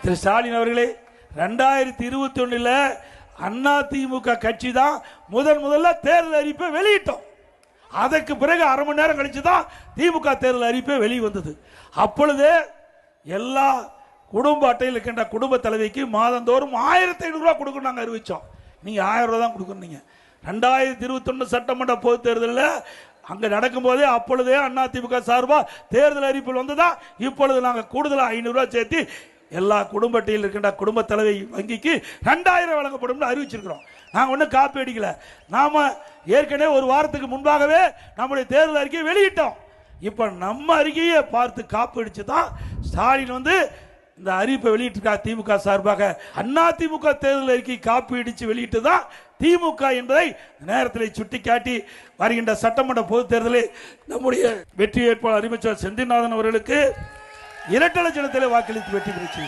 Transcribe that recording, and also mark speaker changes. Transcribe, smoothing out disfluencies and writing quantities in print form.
Speaker 1: திரு ஸ்டாலின் அவர்களே, 2021 அண்ணா திமுக கட்சி தான் முதல்ல தேர்தல் அறிவிப்பை வெளியிட்டோம். அதற்கு பிறகு அரை மணி நேரம் கழிச்சு தான் திமுக தேர்தல் அறிவிப்பை வெளியே வந்தது. அப்பொழுது எல்லா குடும்ப அட்டையில் இருக்கின்ற குடும்ப தலைவிக்கு மாதந்தோறும் 1500 ரூபாய் கொடுக்கணும் நாங்கள் அறிவிச்சோம். நீங்க 1000 ரூபாய் தான் கொடுக்கணும். 2021 சட்டமன்ற பொது தேர்தலில் அங்க நடக்கும் போதே அப்பொழுதே அண்ணா திமுக சார்பா தேர்தல் அறிவிப்பில் வந்ததா. இப்பொழுது நாங்கள் கூடுதலாக 500 ரூபாய் சேர்த்து எல்லா குடும்ப அட்டையில் இருக்கின்ற குடும்ப தலைவி வங்கிக்கு 2000 வழங்கப்படும் அறிவிச்சிருக்கிறோம். நாங்கள் ஒன்றும் காப்பி அடிக்கல. நாம ஏற்கனவே ஒரு வாரத்துக்கு முன்பாகவே நம்முடைய தேர்தல் அறிக்கையை வெளியிட்டோம். இப்ப நம்ம அறிக்கையை பார்த்து காப்பி அடிச்சு தான் ஸ்டாலின் இந்த அறிவிப்பை வெளியிட்டிருக்கார். திமுக சார்பாக அண்ணா திமுக தேர்தல் அறிக்கை காப்பி அடிச்சு வெளியிட்டு தான் திமுக என்பதை நேரத்தில் சுட்டிக்காட்டி வருகின்ற சட்டமன்ற பொது தேர்தலில் நம்முடைய வெற்றி வேட்பாளர் அறிவிச்சர் செந்தில்நாதன் அவர்களுக்கு இரட்டை சின்னத்திலே வாக்களித்து வெற்றி பெற்று